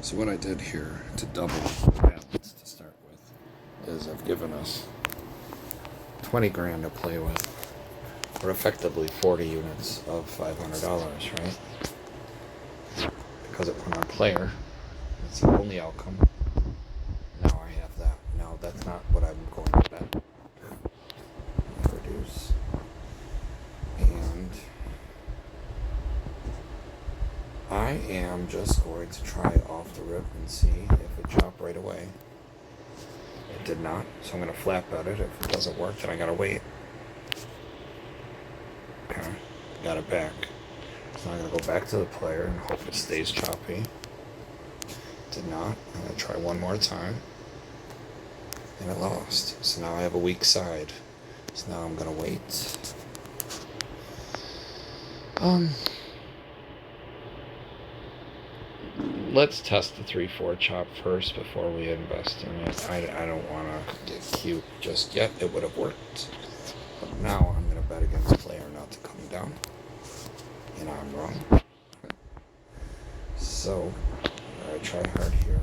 So what I did here to double the balance to start with is I've given us 20 grand to play with, or effectively 40 units of $500, right? Because it went on player, it's the only outcome. Now I have that. Now that's not what I'm going to bet. Reduce. And I am just going to try off the rip and see if it chopped right away. It did not, so I'm going to flat bet it. If it doesn't work, then I got to wait. Okay, got it back. So I'm going to go back to the player and hope it stays choppy. Did not. I'm going to try one more time. And it lost. So now I have a weak side. So now I'm going to wait. Let's test the 3-4 chop first before we invest in it. I don't want to get cute just yet. It would have worked. But now I'm going to bet against player not to come down. And I'm wrong. So, I try hard here.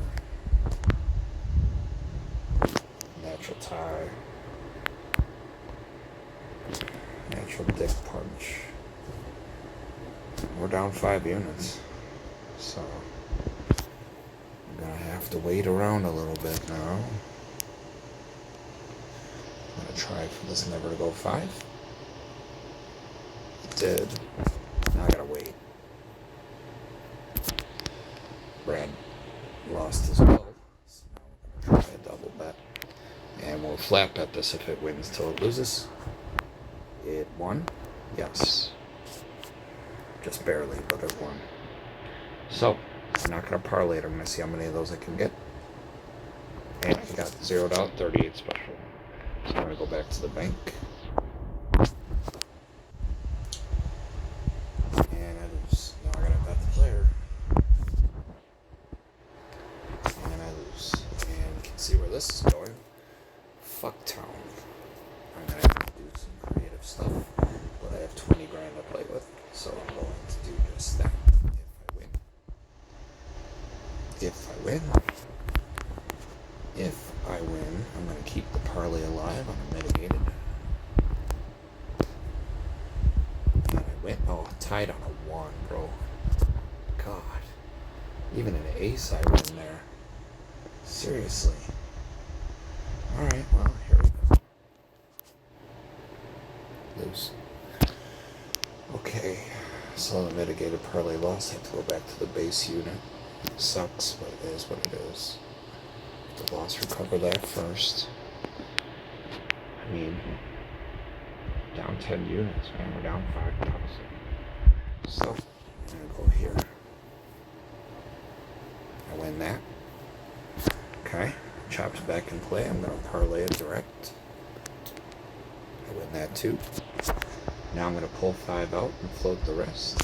Natural tie. Natural dick punch. We're down 5 units. So, I'm going to have to wait around a little bit now. I'm going to try for this never to go 5. It did. Now I got to wait. Brad lost as well. So now we're going to try a double bet. And we'll flat bet this if it wins till it loses. It won. Yes. Just barely, but it won. So, I'm not going to parlay it. I'm going to see how many of those I can get. And I got zeroed out, 38 special. So I'm going to go back to the bank. And I lose. Now I got to bet the player. And I lose. And you can see where this is going. Fuck town. I'm going to have to do some creative stuff. But I have 20 grand to play with. So I'm going to do just that. If I win, I'm going to keep the parlay alive on a mitigated. And I win. Oh, tied on a 1, bro. God. Even an ace I win there. Seriously. Alright, well, here we go. Lose. Okay. So the mitigated parlay loss. I have to go back to the base unit. Sucks, but it is what it is. The loss, recover that first. I mean, down 10 units, man. We're down 5,000. So, I'm going to go here. I win that. Okay. Chops back in play. I'm going to parlay it direct. I win that too. Now I'm going to pull 5 out and float the rest.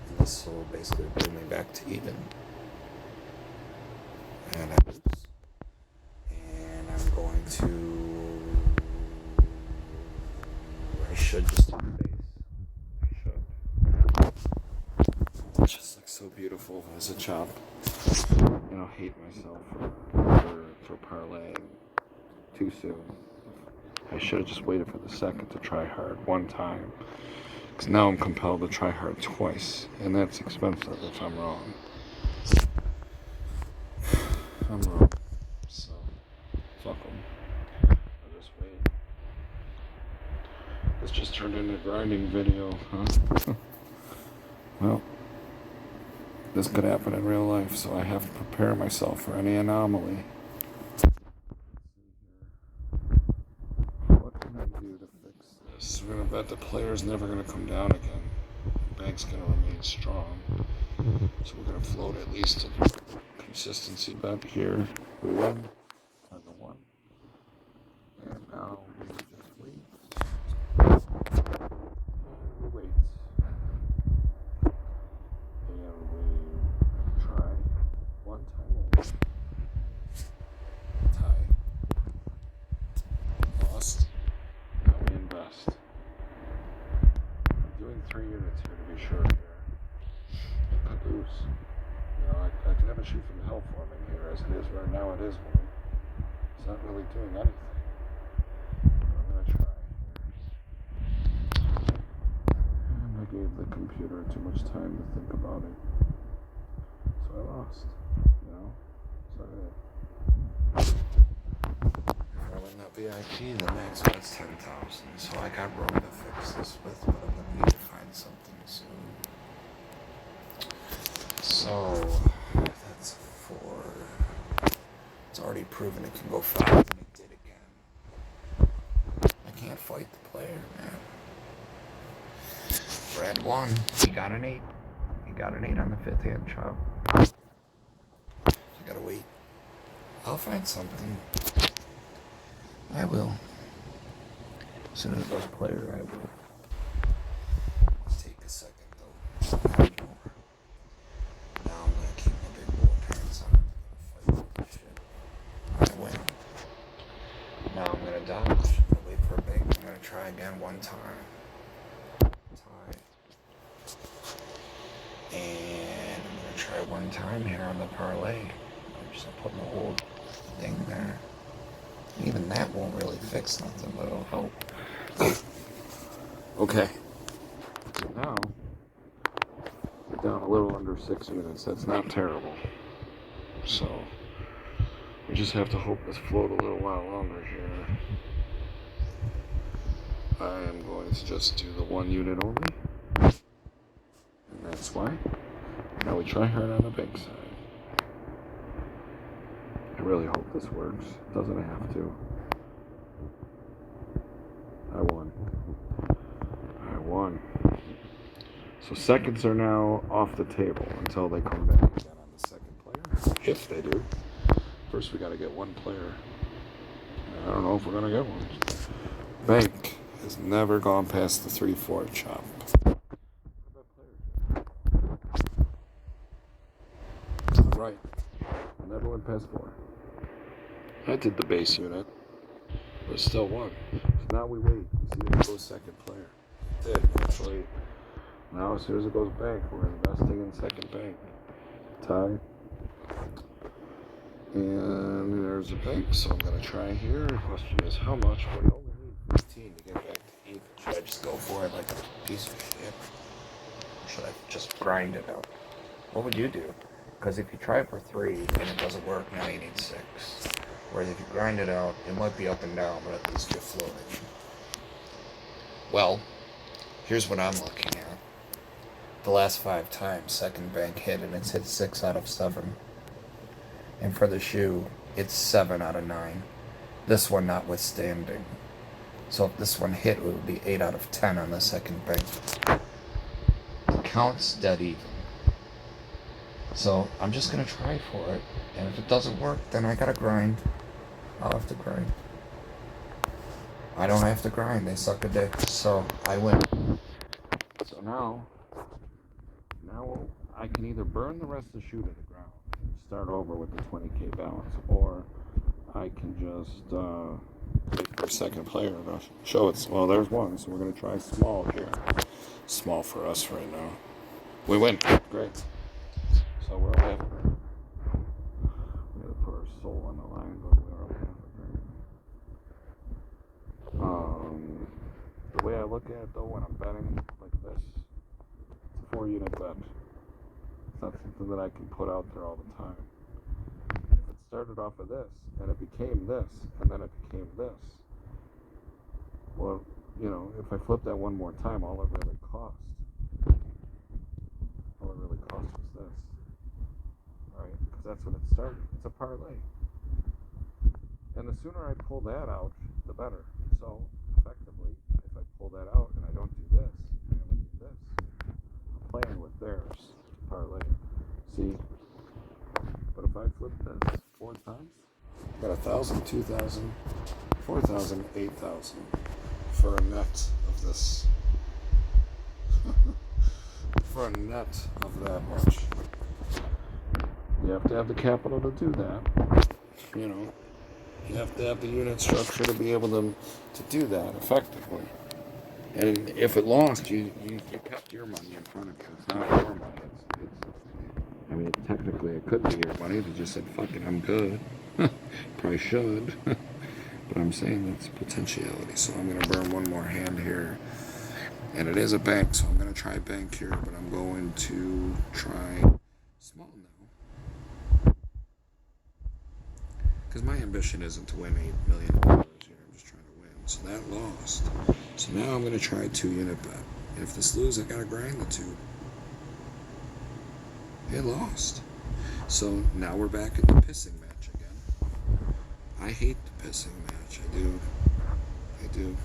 And this will basically bring me back to even. And I lose. And I'm going to... I should just do the base. I should. It just looks so beautiful as a chop. And I'll hate myself for parlaying too soon. I should have just waited for the second to try hard one time. Because now I'm compelled to try hard twice. And that's expensive if I'm wrong. I'm wrong. So, fuck them. I'll just wait. This just turned into a grinding video, huh? Well, this could happen in real life, so I have to prepare myself for any anomaly. What can I do to fix this? We're going to bet the player's never going to come down again. The bank's going to remain strong. So we're going to float at least a consistency bet here. We win on the 1. And now we just wait. We wait. And we try one time only. Tie. Lost. Now we invest. I'm doing 3 units here to be sure here. I lose. You know, I can finishing from hell for me here as it is right now. It is one. It's not really doing anything. I'm going to try. And I gave the computer too much time to think about it. So I lost. You know? So If I win that VIP, the max was 10,000. So I got Rome to fix this with, but I'm going to need to find something soon. So that's 4. It's already proven it can go 5, and it did again. I can't fight the player, man. Brad won. He got an 8. He got an 8 on the 5th hand chop. I gotta wait. I'll find something. I will. As soon as it goes player, I will. Take a second though. Now I'm gonna keep my big boy pants on. I'm gonna fight with this shit. I win. Now I'm gonna dodge. I'm gonna wait for a big. I'm gonna try again one time. Tie. And I'm gonna try one time here on the parlay. I'm just putting the whole thing there. Even that won't really fix nothing, but it'll help. okay. So now we're down a little under 6 minutes. That's not terrible. So we just have to hope this float a little while longer here. I am going to just do the 1 unit only. And that's why. Now we try hard on the bank side. I really hope this works. It doesn't have to. I won. So seconds are now off the table until they come back again on the second player. If they do. First we gotta get one player. I don't know if we're gonna get one. Bank has never gone past the 3-4 chop. Right. Never went past 4. I did the base unit, but still won. So now we wait. We see if it goes second player. It did, actually. Now as soon as it goes bank, we're investing in second bank. Tie. And there's a bank, so I'm going to try here. The question is how much? We only need 15 to get back to even. Should I just go for it like a piece of shit? Or should I just grind it out? What would you do? Because if you try for 3 and it doesn't work, now you need 6. Whereas if you grind it out, it might be up and down, but at least you're floating. Well, here's what I'm looking at. The last 5 times, second bank hit, and it's hit 6 out of 7. And for the shoe, it's 7 out of 9. This one notwithstanding. So if this one hit, it would be 8 out of 10 on the second bank. Counts dead even. So I'm just gonna try for it, and if it doesn't work, then I gotta grind. I'll have to grind. I don't have to grind, they suck a dick, so I win. So now I can either burn the rest of the shoe to the ground, start over with the 20k balance, or I can just wait for a second player to show it. Well, there's one, so we're gonna try small here. Small for us right now. We win. Great. So we're up. We gotta put our soul on the line, but we're up. The way I look at it though, when I'm betting like this, it's a 4-unit bet. It's not something that I can put out there all the time. If it started off of this, and it became this, and then it became this, well, you know, if I flip that one more time, all it really cost was this. Right? Because that's when it started. It's a parlay. And the sooner I pull that out, the better. So, effectively, if I pull that out and I don't do this, I only do this, I'm playing with theirs to parlay. See? But if I flip this 4 times, I got 1,000, 2,000, 4,000, 8,000 for a net of this. For a net of that much. You have to have the capital to do that. You know, you have to have the unit structure to be able to do that effectively. And if it lost, you kept your money in front of you. It's not your money. I mean, technically it could be your money. They just said, fuck it, I'm good. Probably should. But I'm saying it's potentiality. So I'm going to burn one more hand here. And it is a bank, so I'm going to try bank here. But I'm going to try small now. Because my ambition isn't to win $8 million here. I'm just trying to win. So that lost. So now I'm going to try 2-unit bet. And if this loses, I got to grind the 2. It lost. So now we're back in the pissing match again. I hate the pissing match. I do.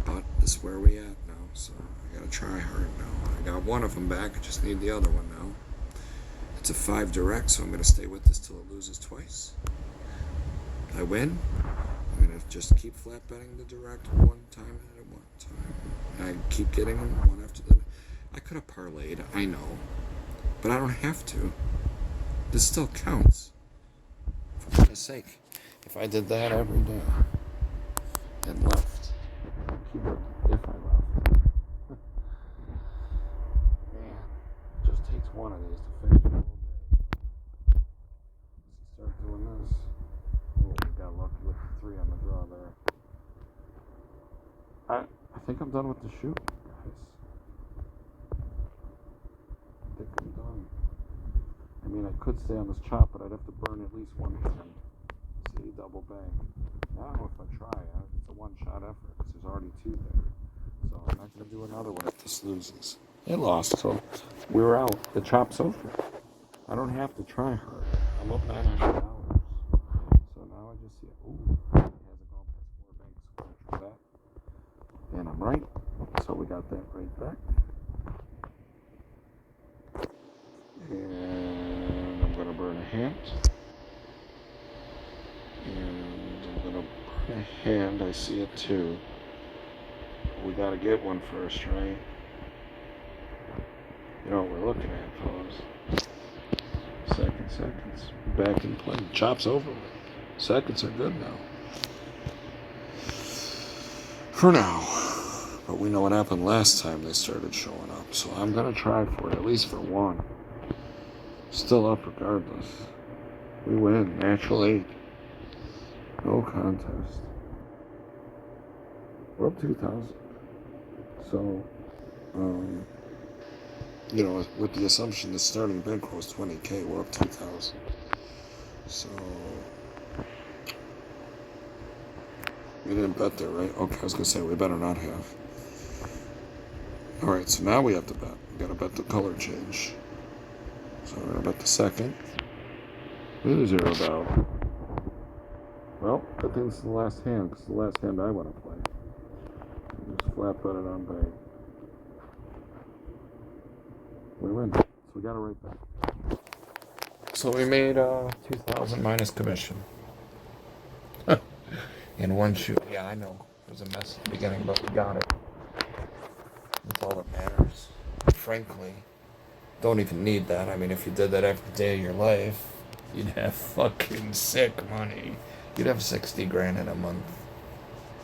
But this is where we at now. So I gotta try hard now. I got one of them back. I just need the other one now. It's a 5 direct, so I'm gonna stay with this till it loses twice. I win. I'm gonna just keep flat betting the direct one time at one time. I keep getting them one after the. I could have parlayed. I know. But I don't have to. This still counts. For goodness sake. If I did that every day and left. Keyword, if I left. Man, it just takes one of these to finish the whole day. Let's start doing this. Oh, we got lucky with the 3 on the draw there. I think I'm done with the shoot, guys. I think I'm done. I mean, I could stay on this chop, but I'd have to burn at least one hand. See, double bank. Now, if I try, it's a one-shot effort because there's already 2 there. So I'm not going to do another one if this loses. It lost, so we're out. The chop's over. I don't have to try hard. I'm up $900. So now I just see it. Ooh, it hasn't gone past 4 banks. So I'm going to try that. And I'm right. So we got that right back. And I'm going to burn a hand. And I'm going to burn a hand. I see it too. We got to get one first, right? You know what we're looking at, fellas. Seconds. Back in play. Chop's over. Seconds are good now. For now. But we know what happened last time they started showing up. So I'm going to try for it, at least for one. Still up regardless. We win. Natural 8. No contest. We're up 2,000. So, you know, with the assumption the starting bankroll is 20K, we're up 2,000. So, we didn't bet there, right? Okay, I was going to say we better not have. Alright, so now we have to bet. We got to bet the color change. So we're going to bet the second. We zeroed out. Well, good thing this is the last hand, because the last hand I want to play. Just flat bet it on bank. We win. So we got it right back. So we made 2,000 minus commission. In one shoot. Yeah, I know. It was a mess at the beginning, but we got it. That's all that matters. Frankly, don't even need that. I mean, if you did that every day of your life, you'd have fucking sick money. You'd have 60 grand in a month.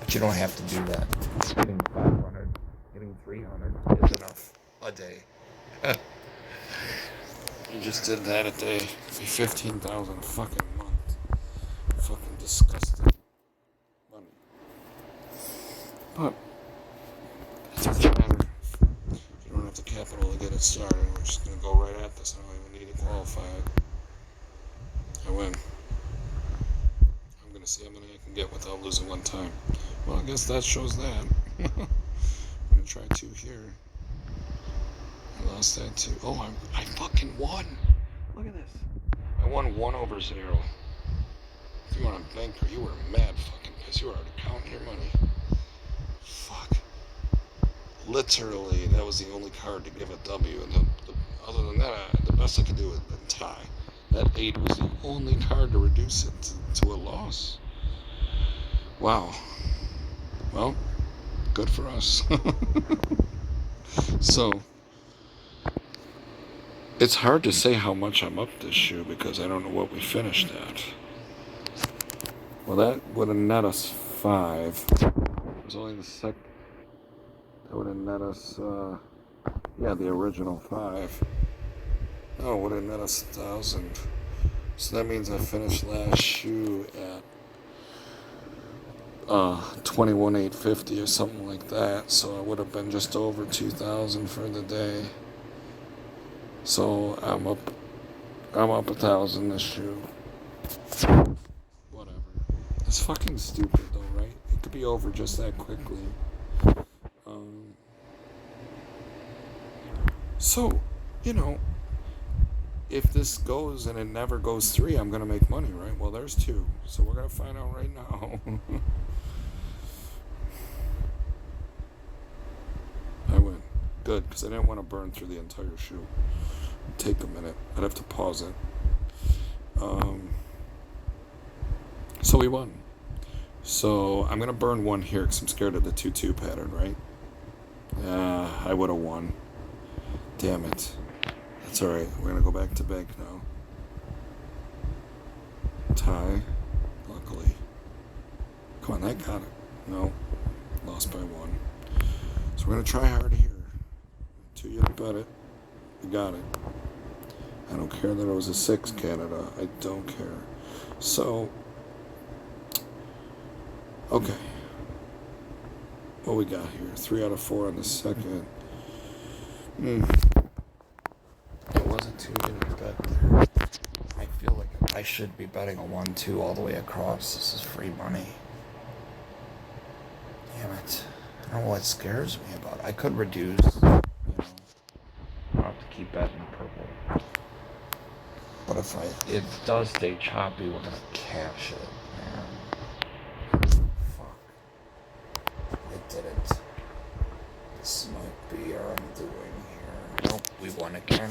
But you don't have to do that. Getting 500, getting 300 is enough a day. You just did that a day. 15,000 a fucking month. Fucking disgusting money. But it doesn't matter. You don't have the capital to get it started. We're just gonna go right at this. I don't even need to qualify it. I win. I'm gonna see how many I can get without losing one time. Well, I guess that shows that. I'm gonna try 2 here. I lost that too. Oh, I fucking won. Look at this. I won 1/0. If you were on banker, you were mad fucking pissed. You were already counting your money. Fuck. Literally, that was the only card to give a W. And other than that, the best I could do was a tie. That 8 was the only card to reduce it to a loss. Wow. Well, good for us. So, it's hard to say how much I'm up this shoe because I don't know what we finished at. Well, that would have net us 5. It was only the second. That would have net us, the original 5. Oh, would have net us 1,000. So that means I finished last shoe at 21,850 or something like that. So I would have been just over 2,000 for the day. So I'm up 1,000 this shoe. Whatever. It's fucking stupid though, right? It could be over just that quickly. So, you know, if this goes and it never goes 3, I'm gonna make money, right? Well, there's 2, so we're gonna find out right now. I win. Good, because I didn't want to burn through the entire shoe. It'd take a minute. I'd have to pause it. So we won. So I'm gonna burn 1 here because I'm scared of the 2-2 pattern, right? I would have won. Damn it. That's alright. We're gonna go back to bank now. Tie. Luckily. Come on, that got it. No. Lost by 1. So we're gonna try hard here. 2 unit bet it. We got it. I don't care that it was a 6 Canada. I don't care. So, okay. What we got here? 3 out of 4 on the second. It wasn't 2 unit bet there. I feel like I should be betting a 1-2 all the way across. This is free money. Damn it. I don't know what scares me about it. I could reduce, you know. I'll have to keep betting purple. But if it does stay choppy, we're gonna cash it, man. Fuck. It didn't. This might be our undoing here. Nope, we won again.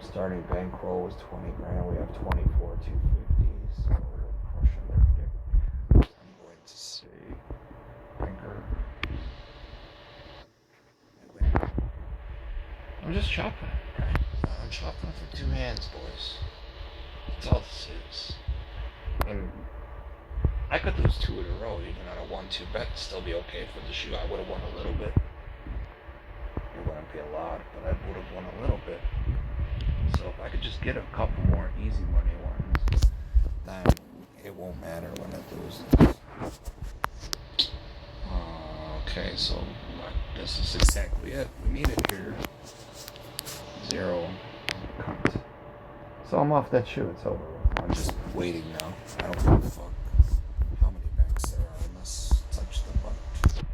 Starting bankroll was 20 grand. We have 24,250. So we're crushing their dick. I'm going to say banker. I'm just chopping it, right? I'm chopping for 2 hands, boys. That's all this is. And I could lose 2 in a row, even on a 1-2 bet, still be okay for the shoe. I would have won a little bit. It wouldn't be a lot, but I would have won a little bit. So if I could just get a couple more easy money ones, then it won't matter when it loses. Okay, so this is exactly it. We need it here. 0. Cut. So I'm off that shoe. It's over with. I'm just waiting now. I don't give a fuck how many banks there are. I must touch the button.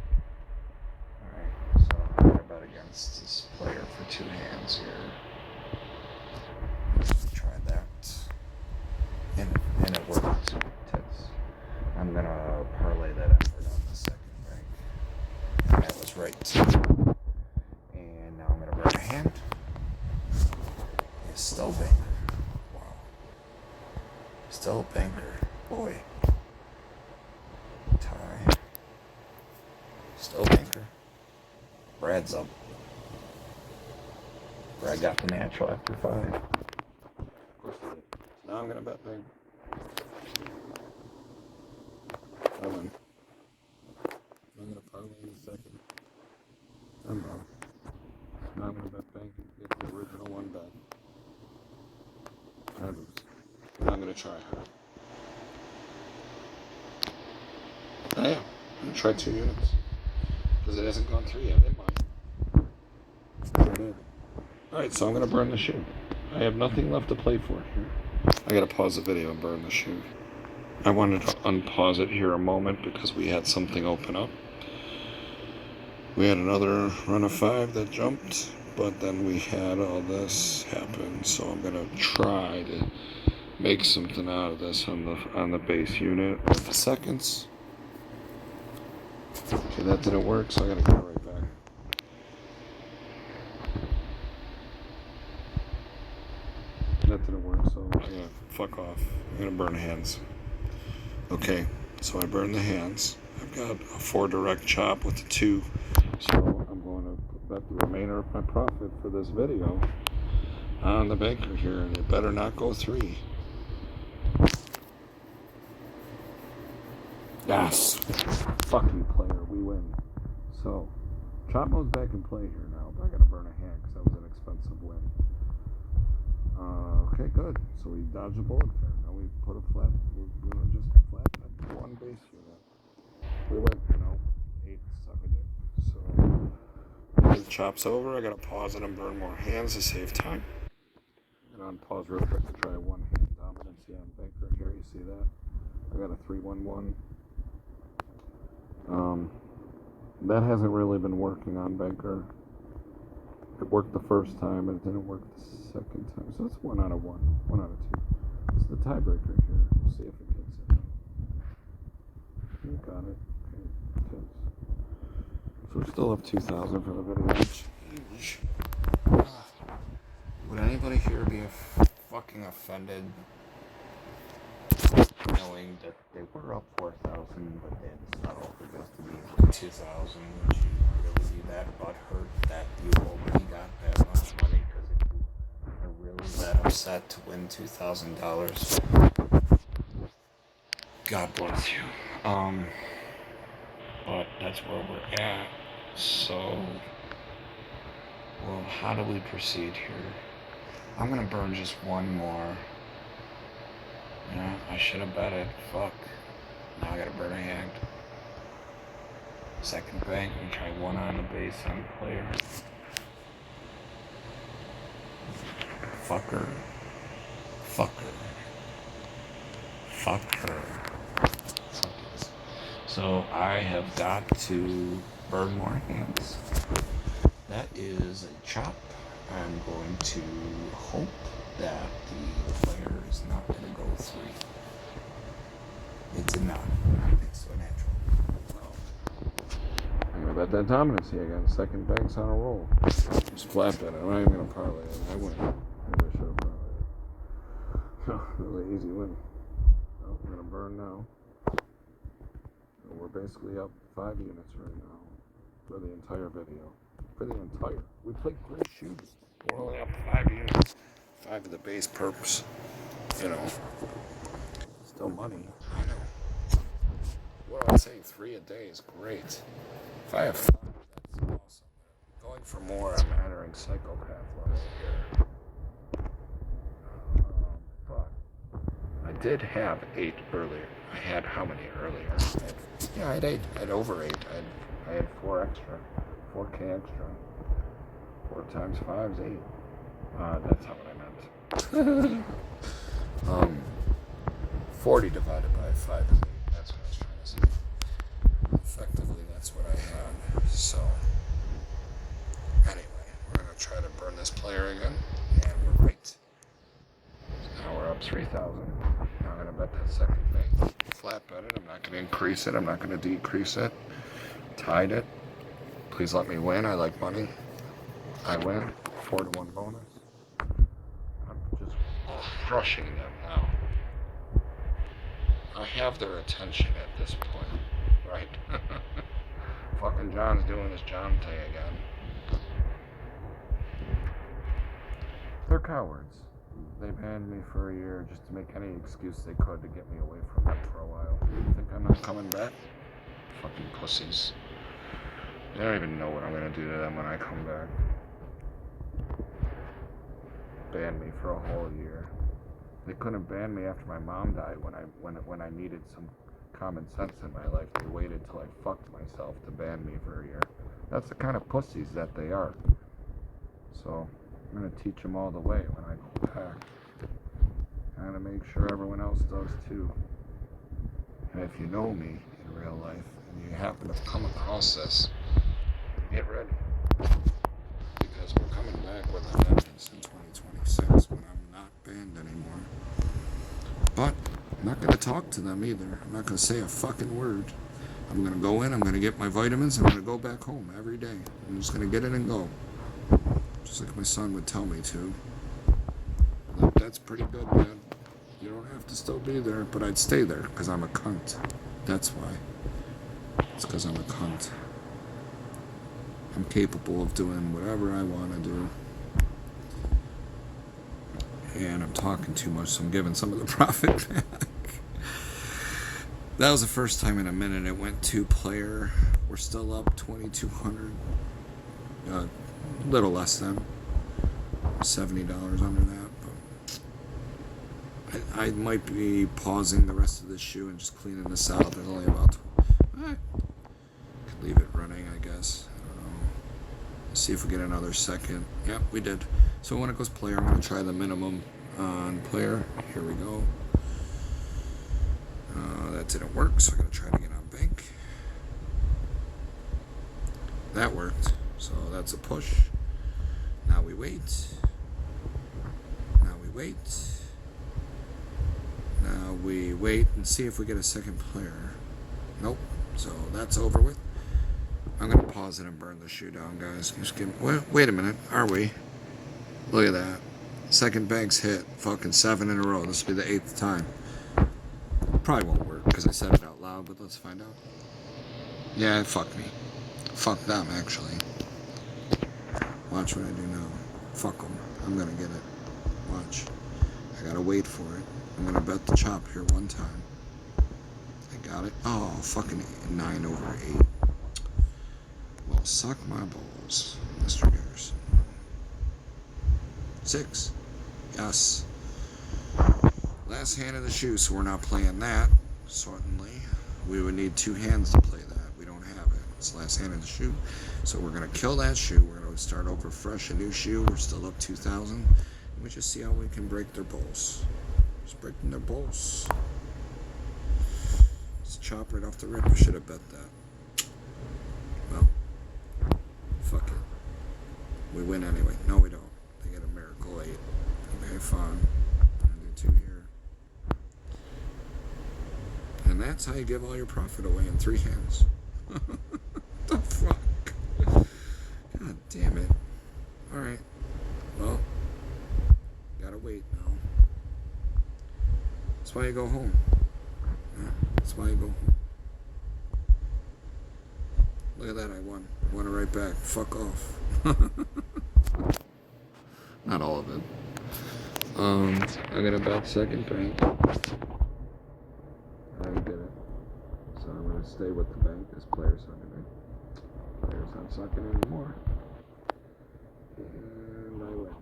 Alright, so I'm going to bet against this player for 2 hands here. Try that. And it worked. Tits. I'm going to parlay that effort on the second bank. And that was right. And now I'm going to burn a hand. It's still banker. Wow. Still banker. Boy. Tie. Still banker. Brad's up. Brad got the natural after 5. Of course he did. Now I'm gonna bet big. 7. I'm gonna parlay in a second. I'm wrong. Now I'm gonna bet bank and get the original 1 bet. I lose. Now I'm gonna try hard. I am. I'm gonna try 2 units. Because it hasn't gone 3 yet. It might. Sure did. Alright, so I'm gonna burn the shoe. I have nothing left to play for here. I gotta pause the video and burn the shoe. I wanted to unpause it here a moment because we had something open up. We had another run of 5 that jumped, but then we had all this happen. So I'm gonna try to make something out of this on the base unit with the seconds. Okay, that didn't work, so I gotta go right back. That didn't work, so I'm gonna fuck off. I'm gonna burn hands. Okay, so I burned the hands. I've got a 4 direct chop with the 2, so I'm going to bet the remainder of my profit for this video on the banker here, and it better not go 3. Yes! Fucking player, we win. So, chop mode's back in play here now, but I gotta burn a hand because that was unexpected. expensive win. Okay, good. So we dodged a bullet there. Now we put a flat. We're gonna just flat at one base unit. We went, 8 suck a dick. So the chop's over. I gotta pause it and burn more hands to save time. I'm gonna unpause real quick to try one hand dominance. Yeah, on banker here. You see that? I got a 3-1-1. That hasn't really been working on banker. It worked the first time, and it didn't work the second time. So it's 1 out of 1, 1 out of 2. It's the tiebreaker here. We'll see if it gets it. You got it. Okay. So we still have 2,000 for the video. Huge. Would anybody here be fucking offended knowing that they were up 4,000, but they had to settle for just to be 2,000? Would you really be that butthurt that you already got that much money because you are really that upset to win $2,000? God bless you. But that's where we're at. So, well, how do we proceed here? I'm gonna burn just one more. Yeah, I should have bet it. Fuck. Now I gotta burn a hand. Second bank and try one on the base on player. Fucker. Fucker. Fucker. Fuckers. So I have got to burn more hands. That is a chop. I'm going to hope that the player is not going to go 3. It's a not. I think so natural. I'm going to bet that dominance here again. Second bank's on a roll. Just flat bet it. I'm not even going to parlay it. I win. Maybe I should have parlayed it. No, really easy win. Oh, we're going to burn now. And we're basically up 5 units right now for the entire video. We played great shoots. We're only up 5 units. 5 of the base perps. Still money. I know. What am I saying? 3 a day is great. If I have 5, that's awesome. Going for more, I'm entering psychopath level here. But I did have 8 earlier. I had how many earlier? I had 8. I had over 8. I had 4 extra. 4K extra. 4 times 5 is 8. That's not what I meant. 40 divided by 5 is 8. That's what I was trying to say. Effectively, that's what I had. So, anyway, we're going to try to burn this player again. And we're right. Now we're up 3,000. Now I'm going to bet that second thing. Flat bet it. I'm not going to increase it. I'm not going to decrease it. Tied it. Please let me win. I like money. I win. 4-1 bonus. I'm just crushing them now. I have their attention at this point, right? Fucking John's doing his John thing again. They're cowards. They banned me for a year just to make any excuse they could to get me away from them for a while. You think I'm not coming back? Fucking pussies. They don't even know what I'm gonna do to them when I come back. Banned me for a whole year. They couldn't ban me after my mom died when I needed some common sense in my life. They waited till I fucked myself to ban me for a year. That's the kind of pussies that they are. So I'm gonna teach them all the way when I go back. I'm gonna make sure everyone else does too. And if you know me in real life and you happen to come across this, get ready. Because we're coming back with a vengeance in 2026 when I'm not banned anymore. But I'm not going to talk to them either. I'm not going to say a fucking word. I'm going to go in, I'm going to get my vitamins, I'm going to go back home every day. I'm just going to get it and go. Just like my son would tell me to. Like, that's pretty good, man. You don't have to still be there, but I'd stay there because I'm a cunt. That's why. It's because I'm a cunt. I'm capable of doing whatever I want to do. And I'm talking too much, so I'm giving some of the profit back. That was the first time in a minute it went 2-player. We're still up 2,200. Little less than. $70 under that, but I might be pausing the rest of this shoe and just cleaning this out. There's only about could leave it running, I guess. I don't know. Let's see if we get another second. Yep, we did. So when it goes player, I'm going to try the minimum on player. Here we go. That didn't work, so I'm going to try it again on bank. That worked, so that's a push. Now we wait. Now we wait. Now we wait and see if we get a second player. Nope. So that's over with. I'm gonna pause it and burn the shoe down, guys. Just give me, wait a minute. Are we? Look at that. Second bank's hit. Fucking 7 in a row. This will be the 8th time. Probably won't work because I said it out loud, but let's find out. Yeah, fuck me. Fuck them, actually. Watch what I do now. Fuck them. I'm gonna get it. Watch. I gotta wait for it. I'm gonna bet the chop here one time. I got it. Oh, fucking 9 over 8. Well, suck my balls, Mr. Garrison. 6. Yes. Last hand of the shoe, so we're not playing that. Certainly. We would need 2 hands to play that. We don't have it. It's the last hand of the shoe. So we're going to kill that shoe. We're going to start over fresh, a new shoe. We're still up 2,000. And we just see how we can break their balls. Just breaking their balls. It's a chop right off the rip. I should have bet that. Well, fuck it. We win anyway. No, we don't. They get a miracle 8. Okay, fine. I'm going to do 2 here. And that's how you give all your profit away in 3 hands. The fuck? God damn it. Alright. Well, gotta wait now. That's why you go home. Yeah, that's why you go home. Look at that, I won. I won it right back. Fuck off. Not all of it. I got a back second bank. I did it. So I'm going to stay with the bank. This player's sucking it. Player's not sucking anymore. And I win.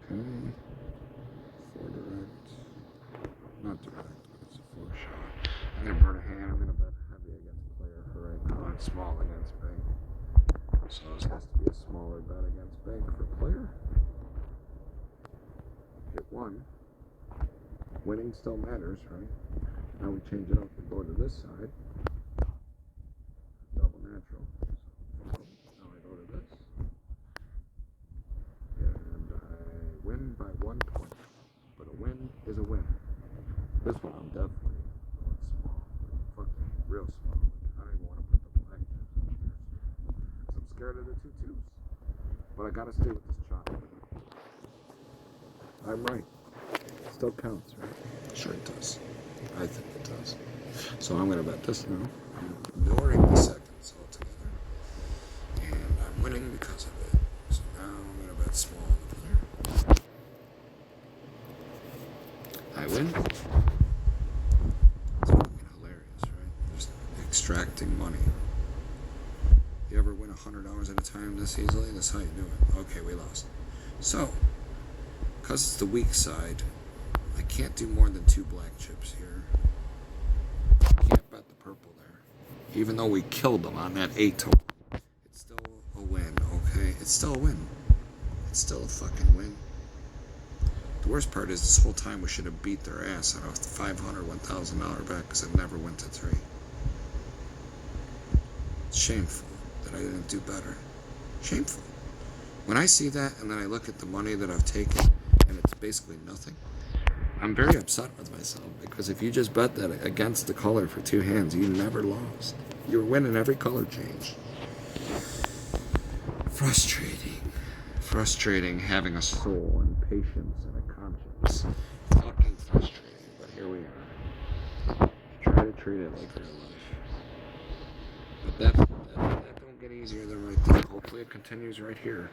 Okay. 4 direct. Not direct, but it's a 4 shot. I'm going to burn a hand. I'm going to bet heavy against player for right now. And small against bank. So this has to be a smaller bet against bank for player. Hit 1. Winning still matters, right? Now we change it up and go to this side. Double natural. Now I go to this. And I win by 1 point. But a win is a win. This one I'm definitely going small. Fucking real small. I don't even want to put the black chips in here. I'm scared of the 2 twos. But I gotta stay with this chop. I'm right. Still counts, right? Sure it does. I think it does. So I'm going to bet this now. I'm ignoring the seconds altogether. And I'm winning because of it. So now I'm going to bet small on the player. I win. It's fucking hilarious, right? Just extracting money. You ever win $100 at a time this easily? That's how you do it. Okay, we lost. So, because it's the weak side, I can't do more than 2 black chips here. Can't bet the purple there. Even though we killed them on that 8 total. It's still a win, okay? It's still a win. It's still a fucking win. The worst part is this whole time we should have beat their ass out of the $500, $1,000 bet because it never went to 3. It's shameful that I didn't do better. Shameful. When I see that and then I look at the money that I've taken and it's basically nothing, I'm very upset with myself because if you just bet that against the color for 2 hands, you never lost. You were winning every color change. Frustrating. Frustrating having a soul and patience and a conscience. Fucking frustrating, but here we are. Try to treat it like real life. But that don't get easier than right there. Hopefully it continues right here.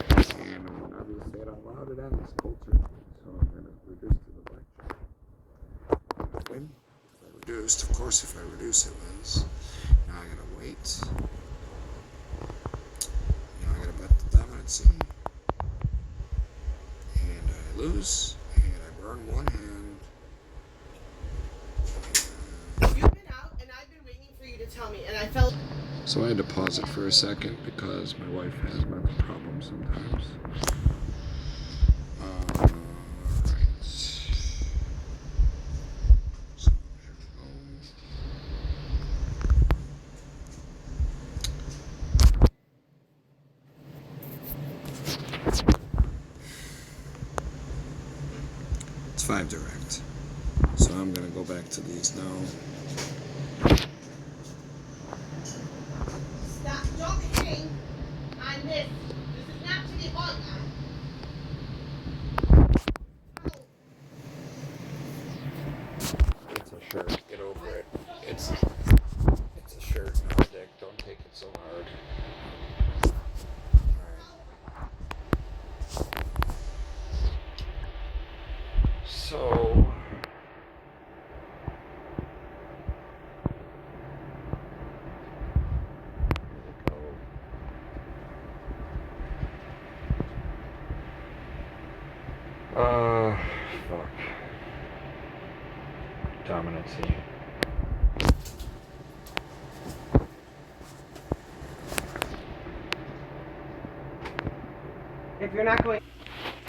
And when I say it out loud, it ends cold turkey. So I'm going to reduce to the black. Win. If I reduced, of course, if I reduce, it wins. Now I gotta wait. Now I gotta bet the dominancy. lose, and I burn one hand. You've been out, and I've been waiting for you to tell me, and I felt. So I had to pause it for a second because my wife has mental problems sometimes. Right. So here we go. It's 5 direct. So I'm going to go back to these now. Stop! Don't hang on this. This is not to be hung on. It's a shirt. Get over it. It's a shirt, not a dick. Don't take it so hard. Alright. So fuck. Dominancy. If you're not going.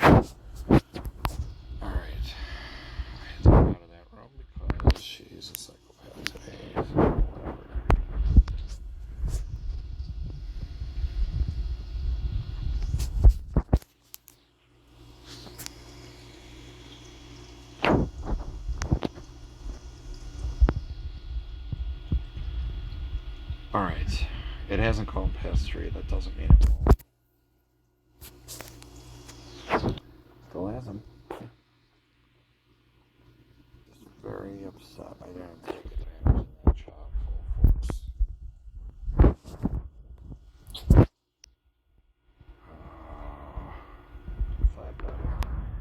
Alright. I had to get out of that room because she's a psychopath today. So whatever. Alright. It hasn't gone past 3. That doesn't mean it won't. Still hasn't. Just very upset I didn't take advantage of that chop full force. 5 better.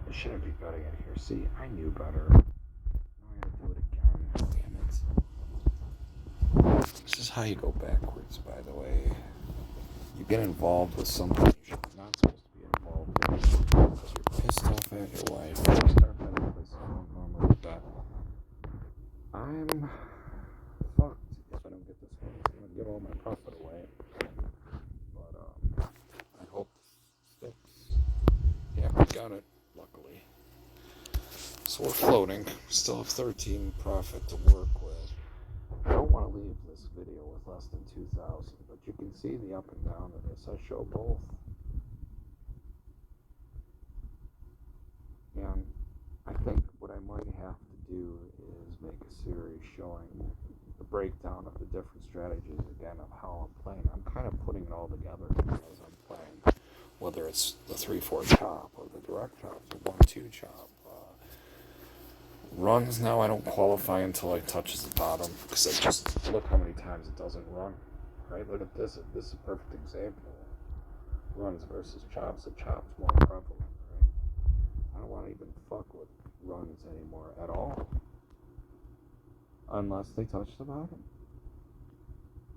I shouldn't be betting it here. See, I knew better. Now I gotta do it again. Damn it. This is how you go backwards, by the way. You get involved with something you're not supposed to be involved with because you're pissed off at your wife. You start betting with someone normally bet. I'm fucked if I don't get this one. I'm gonna give all my profit away. But I hope this sticks. Yeah, we got it, luckily. So we're floating. Still have 13 profit to work with. I don't want to leave this video with less than 2,000, but you can see the up and down of this. I show both. And I think what I might have to do is make a series showing the breakdown of the different strategies again of how I'm playing. I'm kind of putting it all together as I'm playing, whether it's the 3-4 chop or the direct chop, the 1-2 chop. Runs now I don't qualify until it touches the bottom because I just look how many times it doesn't run. Right? Look at this. This is a perfect example. Runs versus chops. The chops more prevalent. Right? I don't want to even fuck with runs anymore at all, unless they touch the bottom.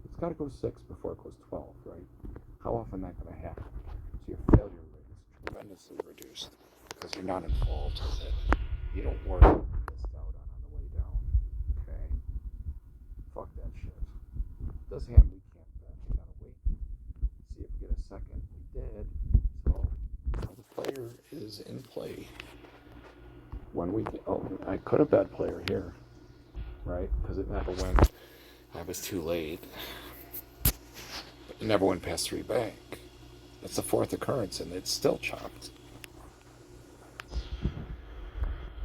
It's got to go 6 before it goes 12. Right? How often that going to happen? So your failure rate is tremendously reduced because you're not involved with it. You don't worry about missed out on the way down. Okay? Fuck that shit. This hand we can't bet. We gotta wait. See if we get a second. We did. So the player is in play. When we I could have bet player here. Right? Because it never went. I was too late. But it never went past 3 bank. That's the 4th occurrence and it's still chopped.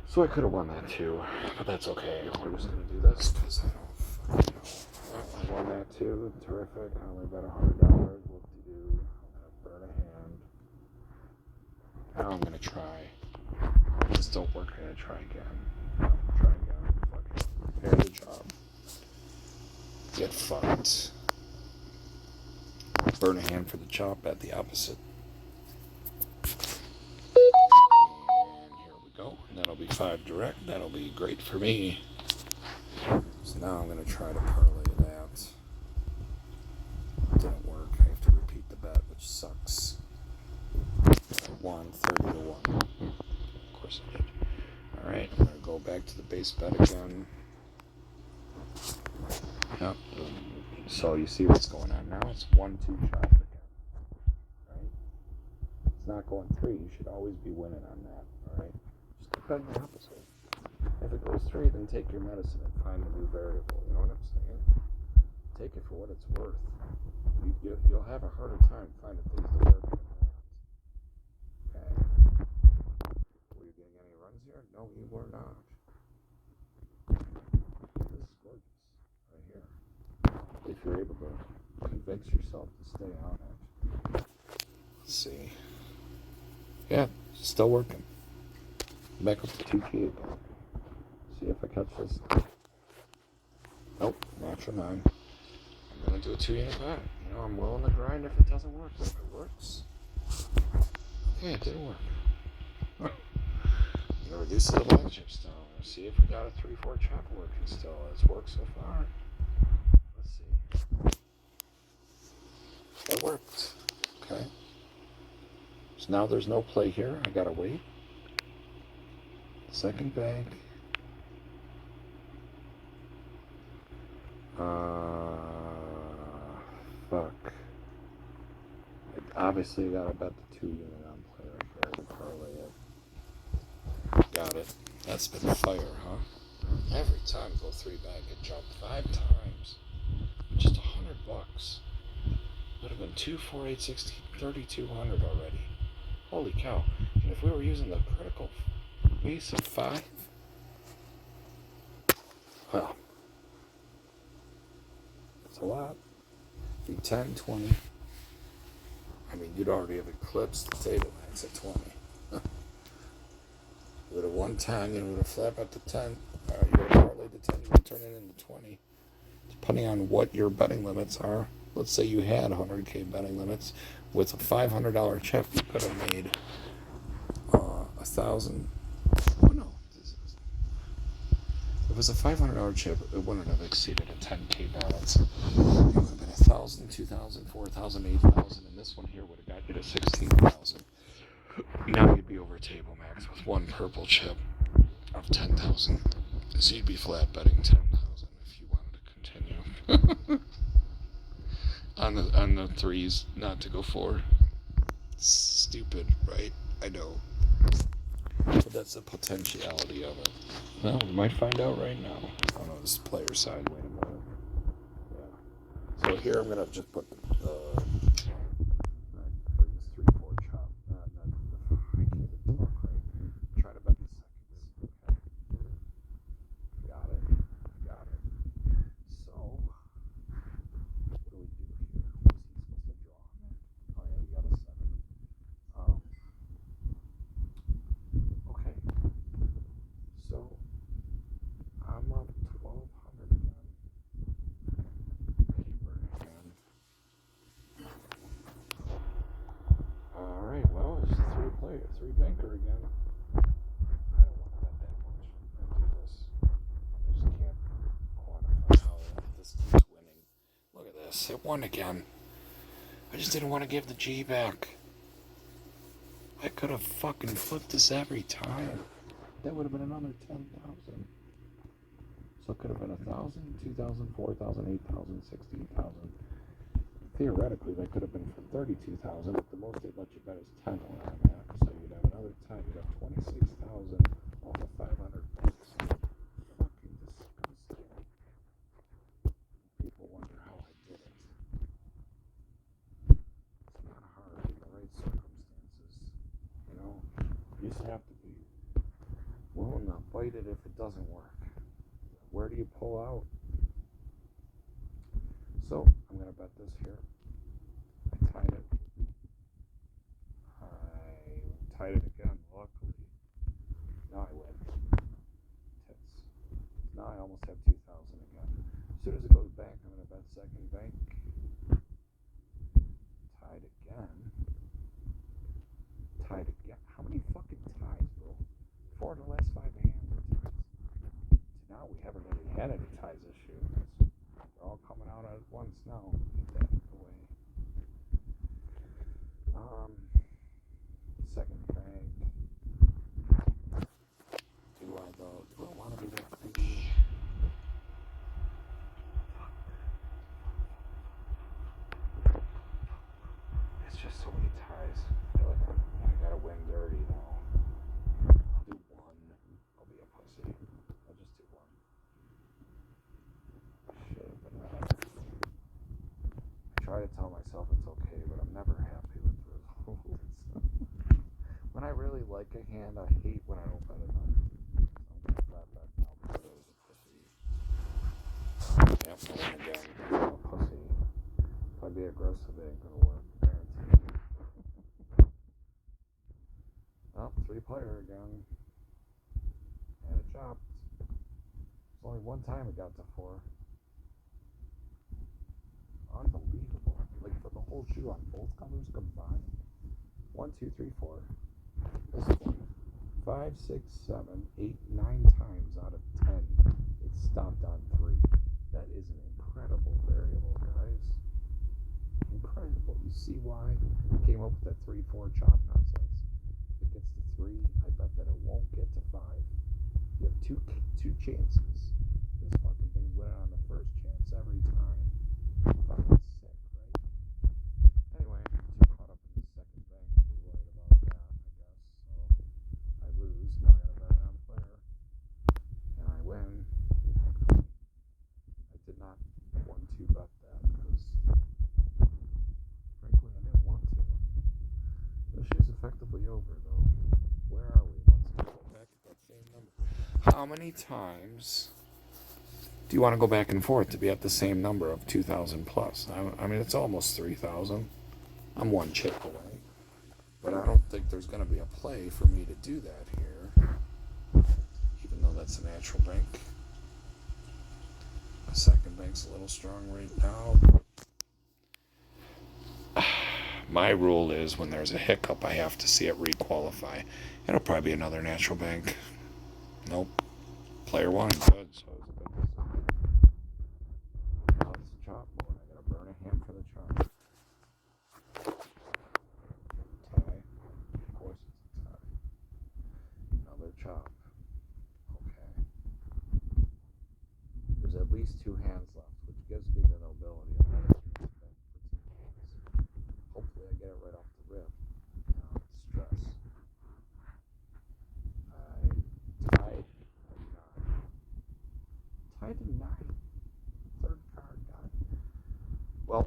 So I could have won that too, but that's okay. We're just gonna do this because I don't fucking know. I won that too. Terrific. I only bet $100. What to do? I'm gonna burn a hand. Now I'm gonna try. If this don't work, I'm gonna try again. Try again. Fucking repair the job. Get fucked. Burn a hand for the chop at the opposite. Go. And that'll be 5 direct. That'll be great for me. So now I'm going to try to parlay that. It didn't work. I have to repeat the bet, which sucks. I won 30 to 1. course I did. Alright, I'm going to go back to the base bet again. Yep. So you see what's going on now? It's 1-2 chop again. Right? It's not going 3. You should always be winning on that. Alright? Just bet the opposite. If it goes 3, then take your medicine and find a new variable. You know what I'm saying? Take it for what it's worth. You'll have a harder time finding things to work than that. Okay. Were you getting any runs here? No, you were not. This is gorgeous. Right here. If you're able to convince yourself to stay on it. Let's see. Yeah, still working. Back up to 2K again. See if I catch this. Nope, natural 9. I'm gonna do a 2-unit bet. You know, I'm willing to grind if it doesn't work. If it works, okay, it didn't work. I'm gonna reduce the black chip still. See if we got a 3-4 chop working still. It's worked so far. Let's see. It worked. Okay. So now there's no play here. I gotta wait. Second bank. Fuck. Obviously, you gotta bet the 2-unit on play right there to parlay it. Got it. That's been fire, huh? Every time go 3 back, it jumped 5 times. Just $100. Would have been 2, 4, 8, 16, 3,200 already. Holy cow. And if we were using the critical base of 5, well, it's a lot. Be 10, 20. I mean, you'd already have eclipsed the table max at 20. You would have won 10, you would have flapped up to 10. You would have parlayed the 10, you would have turned it into 20. Depending on what your betting limits are. Let's say you had 100K betting limits. With a $500 chip, you could have made 1,000. Oh no. If it was a $500 chip, it wouldn't have exceeded a 10K balance. It would have been 1,000, 2,000, 4,000, 8,000, and this one here would have got you to 16,000. Now you'd be over table max with one purple chip of 10,000. So you'd be flat betting 10,000 if you wanted to continue. on the 3s, not to go 4. Stupid, right? I know. But that's the potentiality of it. Well, we might find out right now. Oh no, this is player side. Wait a minute. Yeah. So here I'm gonna just put bring this 3-4 chop. I can't even talk right. Try to bet the seconds. Okay. Got it. So what do we do here? What's he supposed to draw? Oh yeah, you got a 7. Okay. So I'm up 1,200 again. Keeper again. Alright, well, it's 3 banker again. I don't want to bet that much. I'll do this. I just can't quantify how this keeps winning. Look at this. It won again. I just didn't want to give the G back. I could have fucking flipped this every time. That would have been another 10,000. So it could have been 1,000, 2,000, 4,000, 8,000, 16,000. Theoretically, that could have been for 32,000, but the most they'd let you bet is 10 where I'm at. So you'd have another 10. You'd have 26,000 off of 500 bucks. Fucking disgusting. People wonder how I did it. It's not hard in the right circumstances. You know, you just have to be willing to bite it if it doesn't work. Where do you pull out? So, I'm going to bet this here. I tied it. I tied it again, luckily. Now I win. Tits. Now I almost have 2,000 again. As soon as it goes back, I'm going to bet second bank. Tied again. How many fucking ties, bro? 4 in the last 5 hands are ties. Now we haven't really had any ties this year. They're all coming out at once now. Get that away. Second bank. myself it's okay, but I'm never happy with the results. When I really like a hand, I hate when I don't bet enough. I'm gonna flat bet now because I was a pussy. Yep, I win again. I'm a pussy. If I be aggressive, it ain't gonna work. Guaranteed. Oh, 3-player again. And it chopped. It's only one time it got to 4. Unbelievable. Like for the whole shoe on both colors combined. 1, 2, 3, 4. This is 5, 6, 7, 8, 9 times out of 10 it stopped on 3. That is an incredible variable, guys. Incredible. You see why I came up with that 3-4 chop nonsense? If it gets to 3, I bet that it won't get to 5. You have two chances. This fucking thing's winning on the first chance every time. Fucking sick, right? Anyway, too caught up in the second bank to be worried about that, I guess. So I lose. Now I gotta bet it on player. And I win. I did not want to bet that because, frankly, I didn't want to. This shoe's effectively over, though. Where are we? Once we go back at that same number. How many times do you want to go back and forth to be at the same number of 2,000 plus? I mean, it's almost 3,000. I'm one chip away. But I don't think there's going to be a play for me to do that here. Even though that's a natural bank. My second bank's a little strong right now. My rule is when there's a hiccup, I have to see it requalify. It'll probably be another natural bank. Nope. Player 1. Good. So it's a good decision. Now it's chop mode. I gotta burn a hand for the chop. Tie. Of course it's a tie. Another chop. Okay. There's at least 2 hands left, which gives me the nobility of another 3 for 2 hands. Hopefully I get it right off the rip. Now it's stress. Tied to 9. Third card, guy. Well,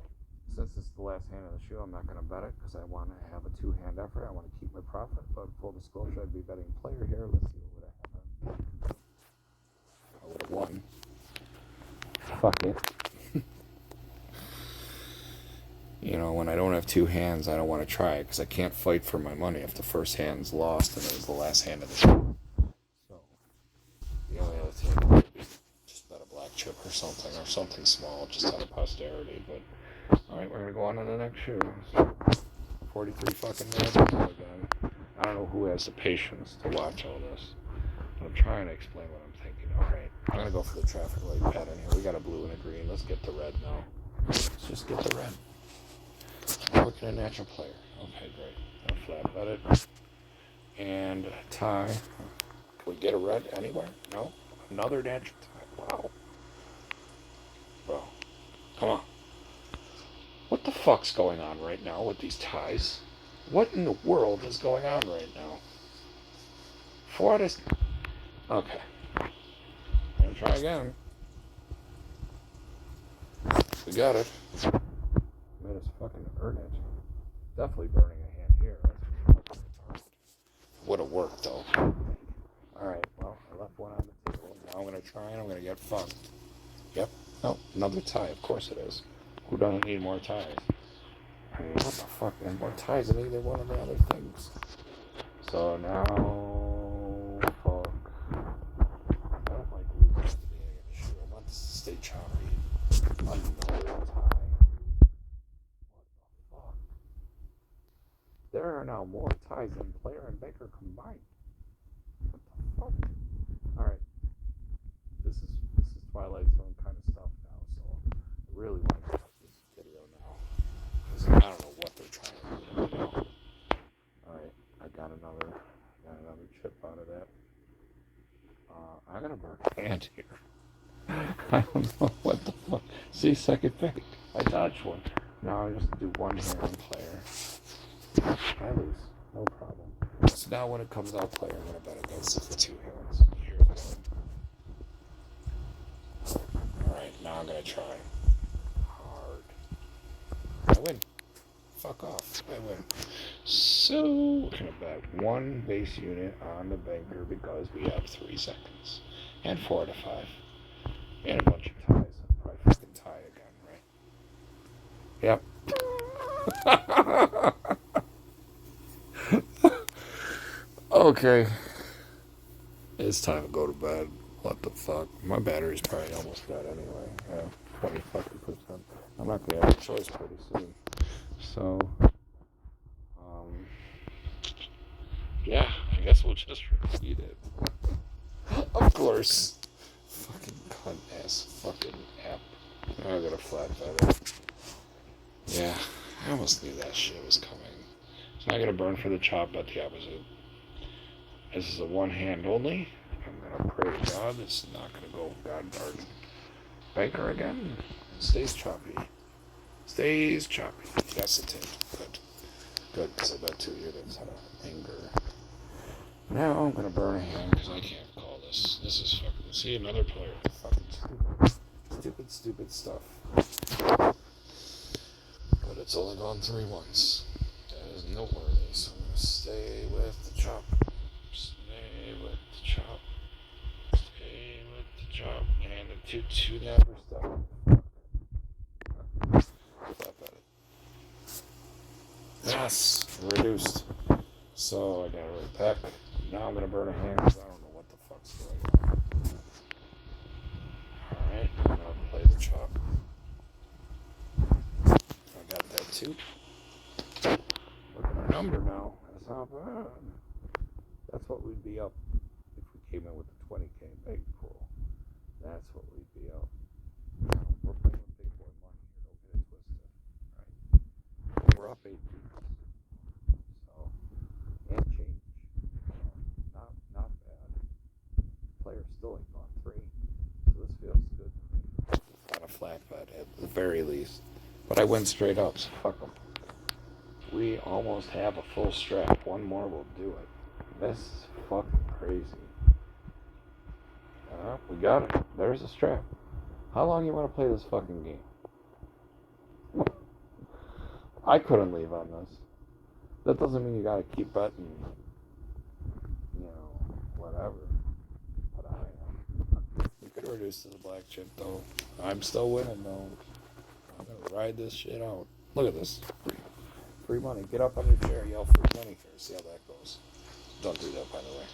since this is the last hand of the shoe, I'm not going to bet it because I want to have a 2-hand effort. I want to keep my profit, but full disclosure, I'd be betting player here. Let's see what would have happened. I would have won. Fuck it. You know, when I don't have 2 hands, I don't want to try it because I can't fight for my money if the first hand's lost and it was the last hand of the shoe. So, the only other thing would be just bet a black chip or something small, just out of posterity. But alright, we're gonna go on to the next shoe. 43 fucking minutes again. I don't know who has the patience to watch all this. But I'm trying to explain what I'm thinking. Alright, I'm gonna go for the traffic light pattern here. We got a blue and a green. Let's get the red now. Let's just get the red. Looking at natural player. Okay, great. I'll flat bet it. And tie. Can we get a red anywhere? No? Another natural tie. Wow. Bro. Come on. What the fuck's going on right now with these ties? What in the world is going on right now? Okay. I'm gonna try again. We got it. Made us fucking earn it. Definitely burning a hand here. Would have worked though. Alright, well, I left one on the table. Now I'm gonna try and I'm gonna get fucked. Yep. Oh, another tie. Of course it is. Who doesn't need more ties? I mean, what the fuck? There's more ties than either one of the other things. So now, fuck. I don't like losing at the beginning of the shoe. I want this to stay choppy. Another tie. What the fuck? There are now more ties than player and banker combined. What the fuck? Alright. This is Twilight Zone kind of stuff now, so I really want to cut this video now. Because I don't know what they're trying to do now. Alright, I got another chip out of that. I'm gonna burn a hand here. I don't know what the fuck. See, second pick. I dodged one. Now I just do one hand on player. I lose. No problem. So now when it comes out player, I'm gonna bet against it for 2 hands. Here's one. Alright, now I'm gonna try hard. Yep. win. Fuck off. I win. So we're gonna bet one base unit on the banker because we have 3 seconds. And 4 to 5. And a bunch of ties. I'll probably fucking tie again, right? Yep. Okay. It's time to go to bed. What the fuck? My battery's probably almost dead anyway. Yeah, 20 fucking percent. I'm not gonna have a choice pretty soon. So, yeah, I guess we'll just repeat it. Of course. Fucking cunt ass fucking app. I got a flat feather. Yeah, I almost knew that shit was coming. So I gotta burn for the chop at the opposite. This is a one hand only. I'm gonna pray to God it's not gonna go god darn banker again. It stays choppy. Stays choppy. Yes, it is. Good. Good, because I got 2 units out of anger. Now I'm gonna burn a hand because I can't call this. This is fucking. See, another player. Fucking stupid stuff. But it's only gone 3 once. That is noteworthy. So I'm gonna stay with the chop. Stay with the chop. Stay with the chop. And the 2 napper stuff. Flap at it. Yes, reduced. So I got it right back. Now I'm gonna burn a hand because I don't know what the fuck's going on. Alright, I'm gonna play the chop. I got that too. Look at our number now. That's not bad. That's what we'd be up if we came in with the 20k bankroll. That's what we'd be up. Now, we're playing with big boy money here. Don't get it twisted. Right? We're up 8 people. So, and change. Not bad. Players still ain't gone 3. So this feels good. On a flat bet at the very least. But I went straight up, so fuck them. We almost have a full strap. One more will do it. This is fucking crazy. We got it. There's a strap. How long you want to play this fucking game? I couldn't leave on this. That doesn't mean you gotta keep betting, whatever. But I am. You could reduce to the black chip though. I'm still winning though. I'm gonna ride this shit out. Look at this. Free money. Get up on your chair, yell free money here. See how that goes. Don't do that, by the way.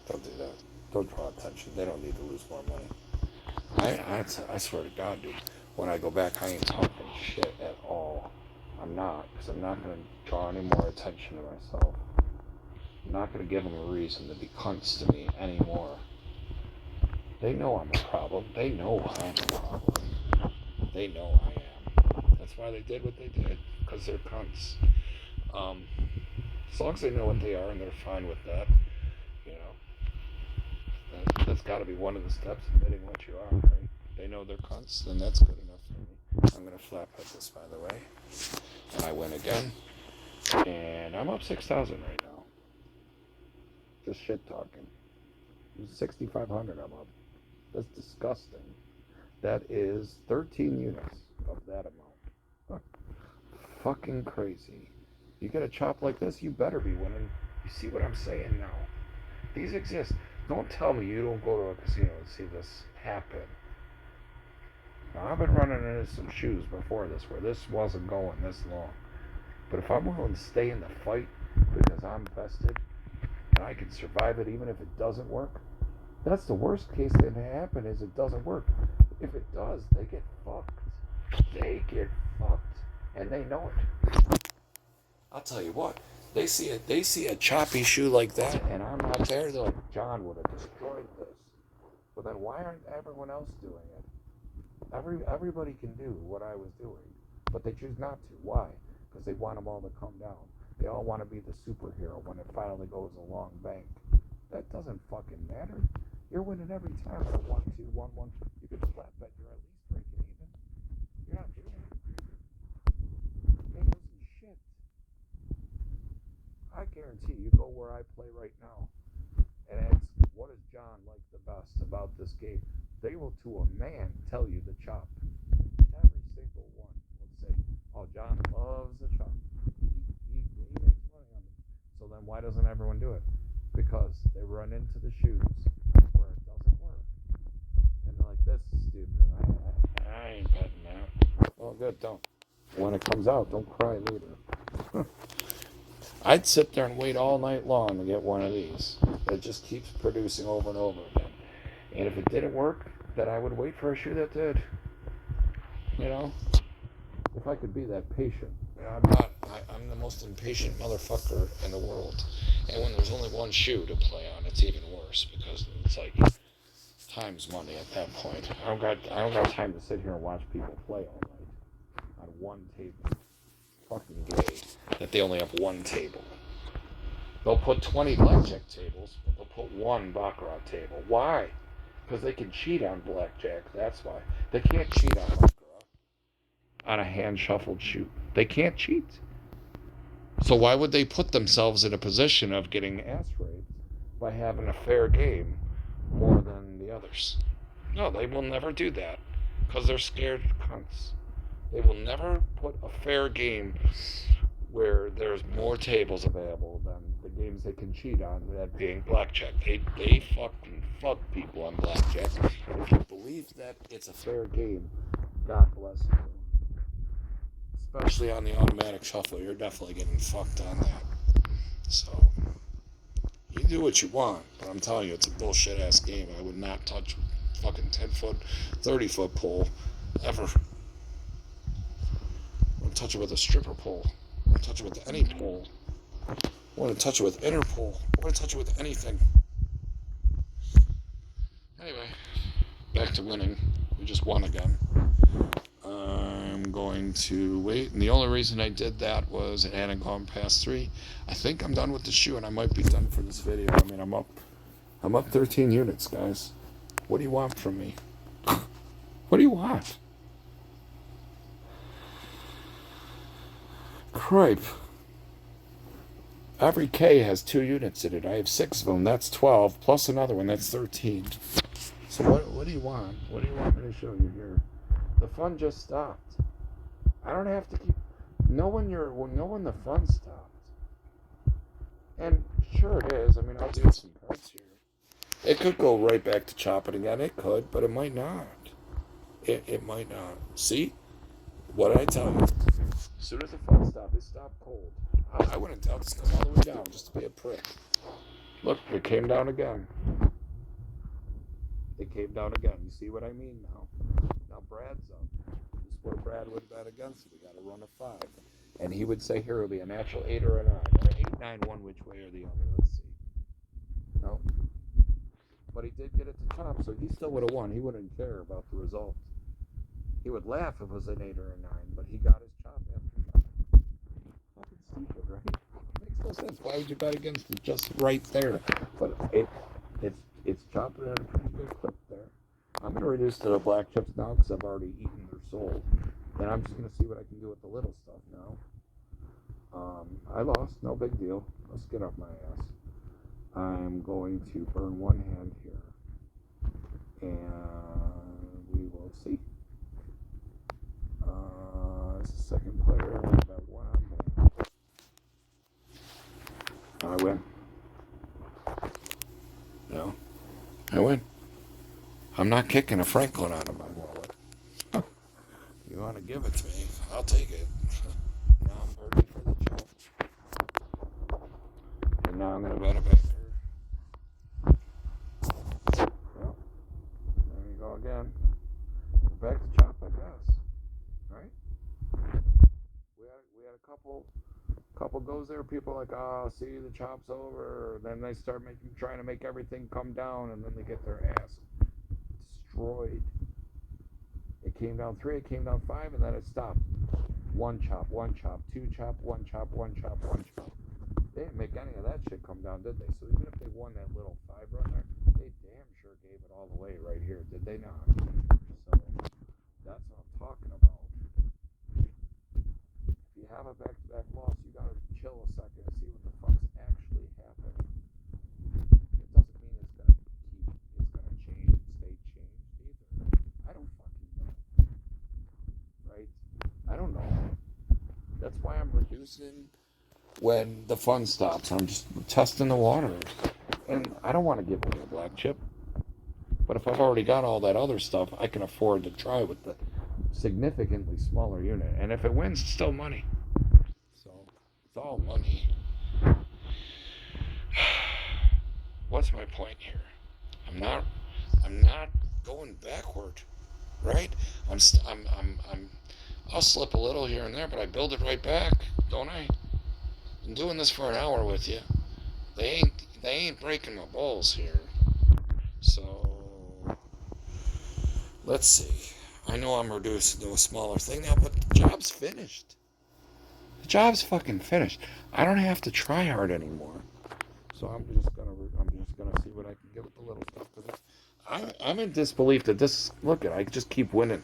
Don't do that. Don't draw attention. They don't need to lose more money. I swear to God, dude. When I go back, I ain't talking shit at all. I'm not, because I'm not going to draw any more attention to myself. I'm not going to give them a reason to be cunts to me anymore. They know I'm a problem. They know I'm a problem. They know I am. That's why they did what they did, because they're cunts. As long as they know what they are and they're fine with that, that's got to be one of the steps, admitting what you are, right? They know they're cunts, then that's good enough for me. I'm going to flap at this, by the way. And I win again. And I'm up 6,000 right now. Just shit talking. 6,500 I'm up. That's disgusting. That is 13 units of that amount. Fucking crazy. You get a chop like this, you better be winning. You see what I'm saying now? These exist. Don't tell me you don't go to a casino and see this happen. Now, I've been running into some shoes before this where this wasn't going this long. But if I'm willing to stay in the fight because I'm vested and I can survive it even if it doesn't work, that's the worst case that can happen is it doesn't work. If it does, they get fucked. They get fucked. And they know it. I'll tell you what. They see a choppy shoe like that, and I'm not there. They're like, John would have destroyed this. But then why aren't everyone else doing it? Everybody can do what I was doing, but they choose not to. Why? Because they want them all to come down. They all want to be the superhero when it finally goes a long bank. That doesn't fucking matter. You're winning every time. 1, 2, 1, 1. You could flat bet you're at least breaking even. You're not doing it. You're losing shit. I guarantee you go where I play right now and ask what does John like the best about this game. They will to a man tell you the chop. Every single one will say, Oh, John loves the chalk. He makes money on it. So then why doesn't everyone do it? Because they run into the shoes where it doesn't work. And they're like, this is stupid. I ain't betting that. Well, good, don't. When it comes out, don't cry later. I'd sit there and wait all night long to get one of these. It just keeps producing over and over again. And if it didn't work, then I would wait for a shoe that did. You know? If I could be that patient. You know, I'm not. I'm the most impatient motherfucker in the world. And when there's only one shoe to play on, it's even worse because it's like time's money at that point. I don't got time to sit here and watch people play all night on one table. Fucking gay that they only have one table. They'll put 20 blackjack tables, but they'll put one baccarat table. Why? Because they can cheat on blackjack. That's why. They can't cheat on baccarat on a hand shuffled shoot. They can't cheat. So why would they put themselves in a position of getting ass raped by having a fair game more than the others? No, they will never do that because they're scared cunts. They will never put a fair game where there's more tables available than the games they can cheat on, that being blackjack. They fucking fuck people on blackjack. And if you believe that it's a fair game, God bless you. Especially on the automatic shuffle, you're definitely getting fucked on that. So, you do what you want, but I'm telling you, it's a bullshit ass game. I would not touch fucking 10 foot, 30 foot pole ever. I wouldn't touch it with a stripper pole. I wouldn't touch it with any pole. I wouldn't touch it with Interpol. I wouldn't touch it with anything. Anyway, back to winning. We just won again. I'm going to wait, and the only reason I did that was it hadn't gone past 3. I think I'm done with the shoe, and I might be done for this video. I mean, I'm up 13 units, guys. What do you want from me? What do you want? Cripe. Every K has 2 units in it. I have 6 of them. That's 12, plus another one. That's 13. So what do you want? What do you want me to show you here? The fun just stopped. I don't have to keep knowing the fun stopped. And sure it is. I mean, I'll do some cards here. It could go right back to chopping again. It could, but it might not. It might not. See? What did I tell you? As soon as the fun stopped, it stopped cold. I wouldn't doubt it's come all the way down just to be a prick. Look, it came down again. It came down again. You see what I mean now? Now Brad's up. This is where Brad would bet against it. We got to run a 5. And he would say here it'll be a natural 8 or a 9. Or 8, 9, one which way or the other. Let's see. No. But he did get it to chop, so he still would have won. He wouldn't care about the result. He would laugh if it was an 8 or a 9, but he got his chop after chop. Fucking stupid, right? It makes no sense. Why would you bet against it just right there? But it's chopping at a pretty good clip there. I'm going to reduce to the black chips now because I've already eaten their soul. Then I'm just going to see what I can do with the little stuff now. I lost. No big deal. Let's get off my ass. I'm going to burn one hand here. And we will see. It's the second player. I've got one on hand. I win. No. I win. I'm not kicking a Franklin out of my wallet. You want to give it to me? I'll take it. Now I'm burning for the chop. And now I'm going to bet a banker. Well, there you go again. Back to chop, I guess. Right? We had a couple goes there. People are like, oh, see, the chop's over. Then they start trying to make everything come down, and then they get their ass destroyed. It came down 3, it came down 5, and then it stopped. 1 chop, 2 chop, 1 chop, 1 chop, 1 chop. They didn't make any of that shit come down, did they? So even if they won that little 5 run there, they damn sure gave it all the way right here, did they not? So that's what I'm talking about. If you have a back-to-back loss, you gotta chill a second and see what the fuck's actually happening. It doesn't mean it's gonna change and stay changed either. I don't fucking know. Right? I don't know. reducing when the fun stops. I'm just testing the water. And I don't want to give away a black chip. But if I've already got all that other stuff, I can afford to try with the significantly smaller unit. And if it wins, it's still money. So it's all money. What's my point here? I'm not going backward, right? I'll slip a little here and there, but I build it right back, don't I? I'm doing this for an hour with you. They ain't breaking my balls here. So let's see. I know I'm reducing to a smaller thing now, but the job's finished. The job's fucking finished. I don't have to try hard anymore. So I'm just gonna see what I can get with the little stuff. I'm in disbelief that this. Look, I just keep winning.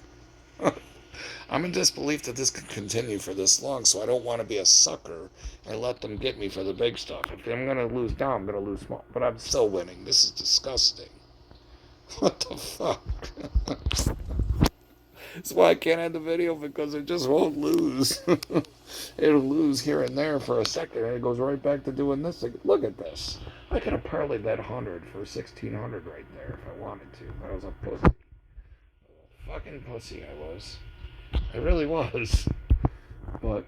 I'm in disbelief that this can continue for this long. So I don't want to be a sucker and let them get me for the big stuff. If I'm gonna lose down, I'm gonna lose small. But I'm still winning. This is disgusting. What the fuck? That's why I can't end the video, because it just won't lose. It'll lose here and there for a second, and it goes right back to doing this. Look at this. I could have parlayed that 100 for 1,600 right there if I wanted to, but I was a pussy. A fucking pussy I was. I really was. But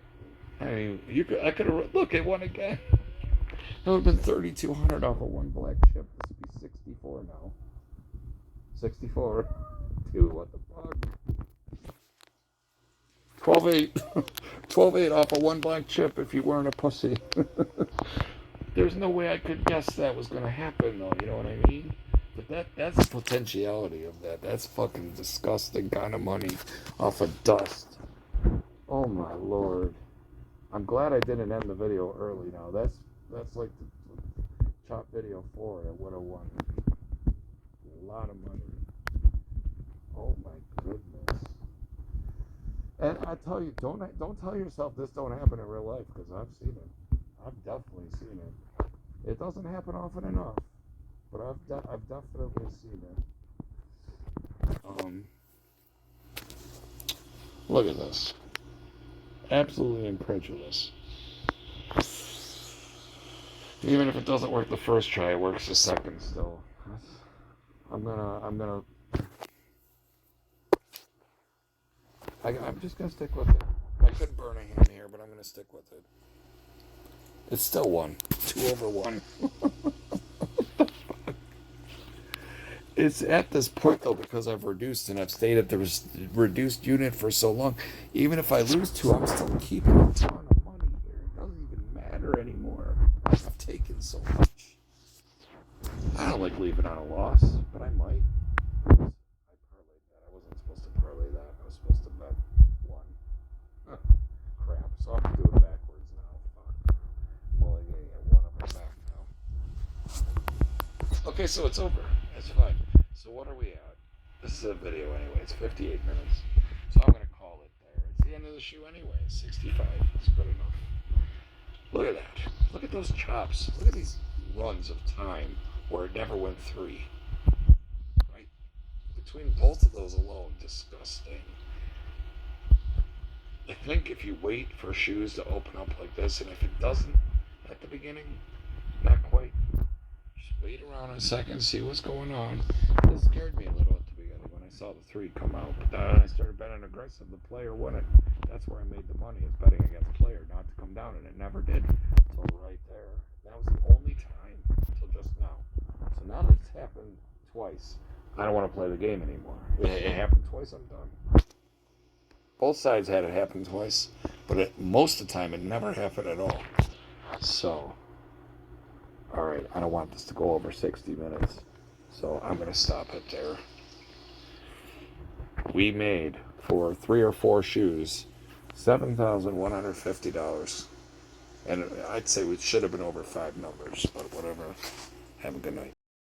I mean, I could have. Look, it won again. That would have been 3,200 off of one black chip. This would be 64 now. 64. Dude, what the fuck? 12-8. 12-8 off of one black chip if you weren't a pussy. There's no way I could guess that was going to happen, though. You know what I mean? But that's the potentiality of that. That's fucking disgusting kind of money off of dust. Oh, my Lord. I'm glad I didn't end the video early now. That's like the top video 4 I would have won. A lot of money. Oh, my goodness. And I tell you, don't tell yourself this don't happen in real life, because I've seen it. I've definitely seen it. It doesn't happen often enough, but I've definitely seen it. Look at this. Absolutely incredulous. Even if it doesn't work the first try, it works the second still. I'm just gonna stick with it. I could burn a hand here, but I'm gonna stick with it. It's still 1. 2 over 1. It's at this point, though, because I've reduced and I've stayed at the reduced unit for so long. Even if I lose 2, I'm still keeping a ton of money here. It doesn't even matter anymore. I've taken so much. I don't like leaving on a loss, but I might. I parlayed that. I wasn't supposed to parlay that. I was supposed to bet 1. Crap. So I have to do it backwards now. Fuck. I'm only going to get 1 of my back now. Okay, so it's over. That's fine. So what are we at? This is a video anyway. It's 58 minutes. So I'm going to call it there. It's the end of the shoe anyway. 65. It's good enough. Look at that. Look at those chops. Look at these runs of time where it never went 3. Right? Between both of those alone, disgusting. I think if you wait for shoes to open up like this, and if it doesn't at the beginning, not quite, just wait around a second, see what's going on. This scared me a little at the beginning when I saw the 3 come out, but then I started betting aggressive. The player won it. That's where I made the money, is betting against the player not to come down, and it never did until right there. That was the only time until just now. So now that it's happened twice, I don't want to play the game anymore. It happened twice, I'm done. Both sides had it happen twice, but most of the time it never happened at all. So, alright, I don't want this to go over 60 minutes, so I'm going to stop it there. We made, for 3 or 4 shoes, $7,150. And I'd say we should have been over 5 numbers, but whatever. Have a good night.